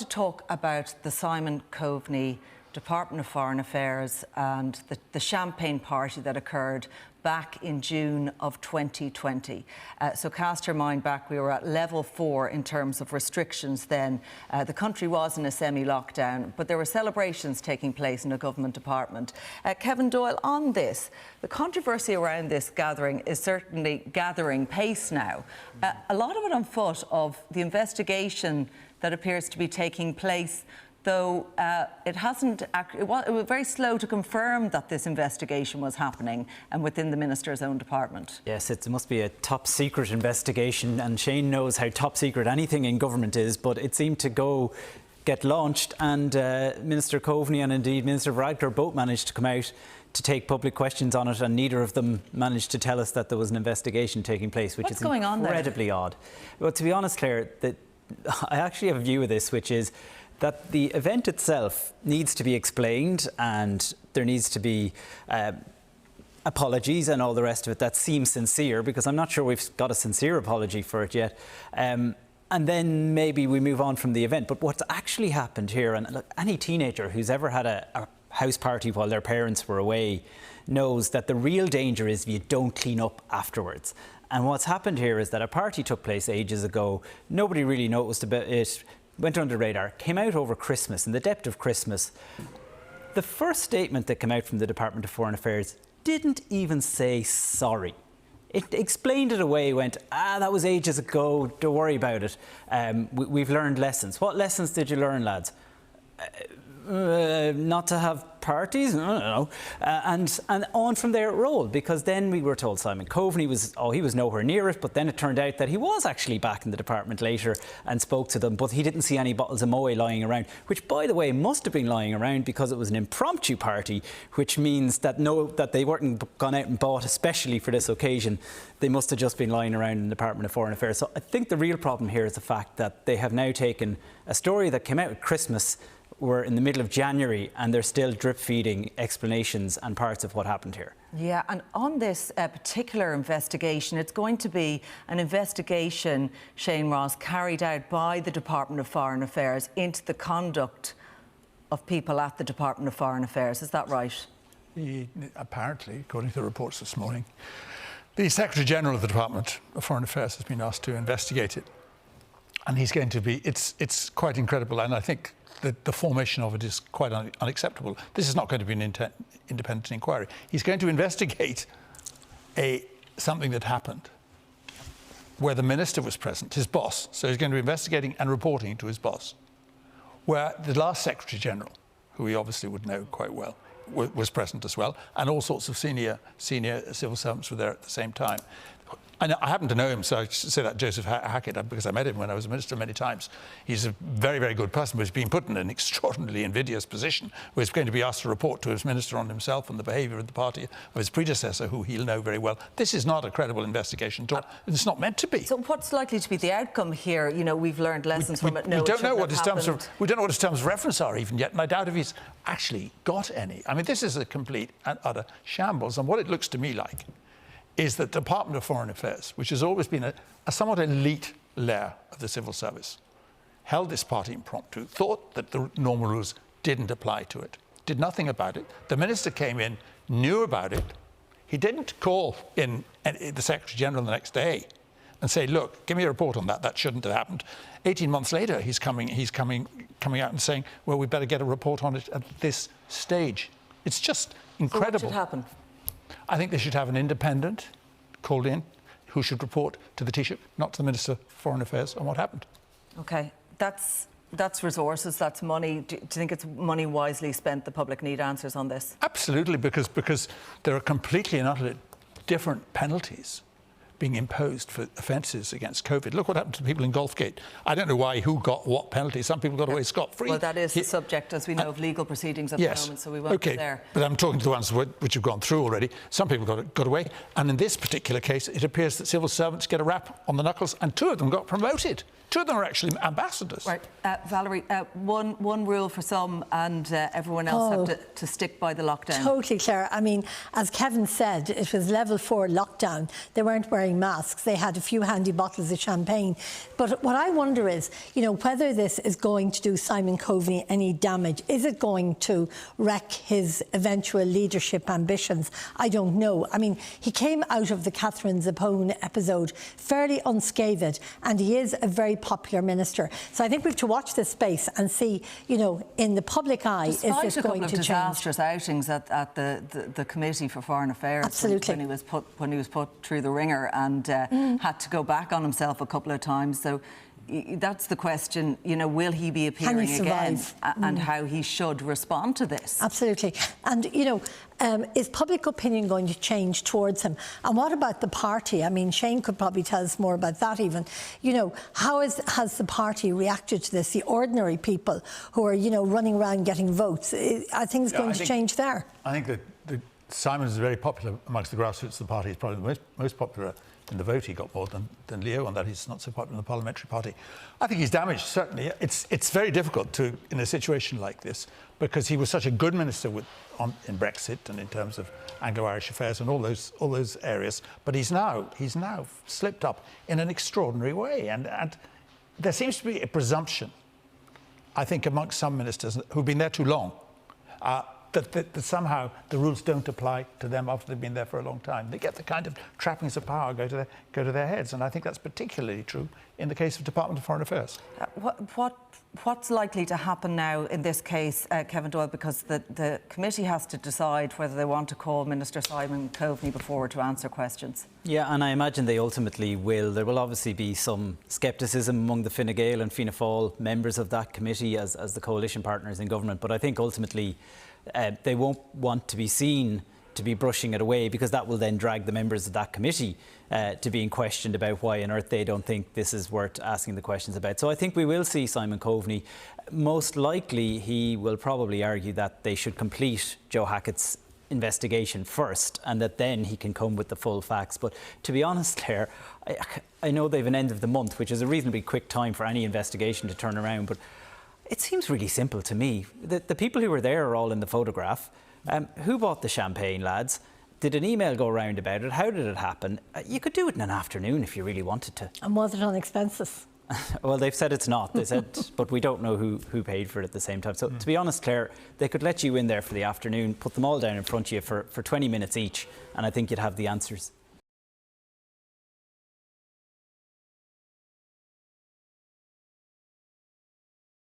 to talk about the Simon Coveney Department of Foreign Affairs and the champagne party that occurred back in June of 2020. So cast your mind back, we were at level 4 in terms of restrictions then. The country was in a semi-lockdown, but there were celebrations taking place in a government department. Kevin Doyle, on this, the controversy around this gathering is certainly gathering pace now. A lot of it on foot of the investigation that appears to be taking place, though it was very slow to confirm that this investigation was happening and within the Minister's own department. Yes, it must be a top secret investigation, and Shane knows how top secret anything in government is, but it seemed to get launched, and Minister Coveney and indeed Minister Varadkar both managed to come out to take public questions on it, and neither of them managed to tell us that there was an investigation taking place, which is incredibly odd. Well, to be honest, Claire, I actually have a view of this, which is that the event itself needs to be explained, and there needs to be apologies and all the rest of it that seems sincere, because I'm not sure we've got a sincere apology for it yet. And then maybe we move on from the event. But what's actually happened here, and look, any teenager who's ever had a house party while their parents were away knows that the real danger is if you don't clean up afterwards. And what's happened here is that a party took place ages ago. Nobody really noticed about it. Went under the radar, came out over Christmas, in the depth of Christmas. The first statement that came out from the Department of Foreign Affairs didn't even say sorry. It explained it away, went, that was ages ago, don't worry about it. We've learned lessons. What lessons did you learn, lads? Not to have parties, I don't know. And on from there it rolled, because then we were told Simon Coveney was nowhere near it, but then it turned out that he was actually back in the department later and spoke to them, but he didn't see any bottles of Moët lying around, which, by the way, must have been lying around because it was an impromptu party, which means that they weren't gone out and bought especially for this occasion. They must have just been lying around in the Department of Foreign Affairs. So I think the real problem here is the fact that they have now taken a story that came out at Christmas. We're in the middle of January and they're still drip-feeding explanations and parts of what happened here. Yeah, and on this particular investigation, it's going to be an investigation, Shane Ross, carried out by the Department of Foreign Affairs into the conduct of people at the Department of Foreign Affairs. Is that right? Apparently, according to the reports this morning, the Secretary-General of the Department of Foreign Affairs has been asked to investigate it. And he's going to be, it's quite incredible, and I think the formation of it is quite unacceptable. This is not going to be an independent inquiry. He's going to investigate something that happened where the minister was present, his boss. So he's going to be investigating and reporting to his boss, where the last Secretary-General, who he obviously would know quite well, was present as well, and all sorts of senior civil servants were there at the same time. And I happen to know him, so I say that Joseph Hackett, because I met him when I was a minister many times. He's a very, very good person, but he's been put in an extraordinarily invidious position where he's going to be asked to report to his minister on himself and the behaviour of the party of his predecessor, who he'll know very well. This is not a credible investigation at all. It's not meant to be. So what's likely to be the outcome here? You know, we've learned lessons from it. No, we don't know what his terms of reference are even yet, and I doubt if he's actually got any. I mean, this is a complete and utter shambles, and what it looks to me like is that the Department of Foreign Affairs, which has always been a somewhat elite layer of the civil service, held this party impromptu, thought that the normal rules didn't apply to it, did nothing about it. The minister came in, knew about it. He didn't call in the Secretary-General the next day and say, look, give me a report on that. That shouldn't have happened. 18 months later, he's coming out and saying, well, we better get a report on it at this stage. It's just incredible. So what should happen? I think they should have an independent called in who should report to the Taoiseach, not to the Minister for Foreign Affairs, on what happened. OK, that's resources, that's money. Do you think it's money wisely spent? The public need answers on this. Absolutely, because there are completely and utterly different penalties being imposed for offences against COVID. Look what happened to people in Golfgate. I don't know who got what penalty. Some people got away scot-free. Well, that is the subject, as we know, of legal proceedings at the moment, so we won't go there. But I'm talking to the ones which have gone through already. Some people got away. And in this particular case, it appears that civil servants get a rap on the knuckles, and 2 of them got promoted Two of them are actually ambassadors. Right, Valerie, one rule for some and everyone else have to stick by the lockdown. Totally, Claire. I mean, as Kevin said, it was level 4 lockdown. They weren't wearing masks. They had a few handy bottles of champagne. But what I wonder is, you know, whether this is going to do Simon Coveney any damage. Is it going to wreck his eventual leadership ambitions? I don't know. I mean, he came out of the Catherine Zappone episode fairly unscathed, and he is a very popular minister. So I think we have to watch this space and see, you know, in the public eye, Despite is this going to change? disastrous outings at the Committee for Foreign Affairs. Absolutely. When he was put through the ringer and had to go back on himself a couple of times. So that's the question, you know, will he be appearing again, and how he should respond to this? Absolutely. And, you know, is public opinion going to change towards him? And what about the party? I mean, Shane could probably tell us more about that even. You know, how has the party reacted to this? The ordinary people who are, you know, running around getting votes. Are things going to change there? I think that Simon is very popular amongst the grassroots of the party. He's probably the most popular in the vote. He got more than Leo, and that he's not so popular in the parliamentary party. I think he's damaged, certainly. It's very difficult to, in a situation like this, because he was such a good minister in Brexit and in terms of Anglo-Irish affairs and all those areas. But he's now slipped up in an extraordinary way, and there seems to be a presumption, I think, amongst some ministers who've been there too long, that somehow the rules don't apply to them after they've been there for a long time. They get the kind of trappings of power go to their heads, and I think that's particularly true in the case of Department of Foreign Affairs. What's likely to happen now in this case, Kevin Doyle, because the committee has to decide whether they want to call Minister Simon Coveney before to answer questions? Yeah, and I imagine they ultimately will. There will obviously be some scepticism among the Fine Gael and Fianna Fáil members of that committee as the coalition partners in government, but I think ultimately they won't want to be seen to be brushing it away, because that will then drag the members of that committee to being questioned about why on earth they don't think this is worth asking the questions about. So I think we will see Simon Coveney. Most likely he will probably argue that they should complete Joe Hackett's investigation first, and that then he can come with the full facts. But to be honest, Claire, I know they've an end of the month, which is a reasonably quick time for any investigation to turn around, but it seems really simple to me. The people who were there are all in the photograph. Who bought the champagne, lads? Did an email go around about it? How did it happen? You could do it in an afternoon if you really wanted to. And was it on expenses? Well, they've said it's not. They said, but we don't know who paid for it at the same time. So to be honest, Claire, they could let you in there for the afternoon, put them all down in front of you for 20 minutes each, and I think you'd have the answers.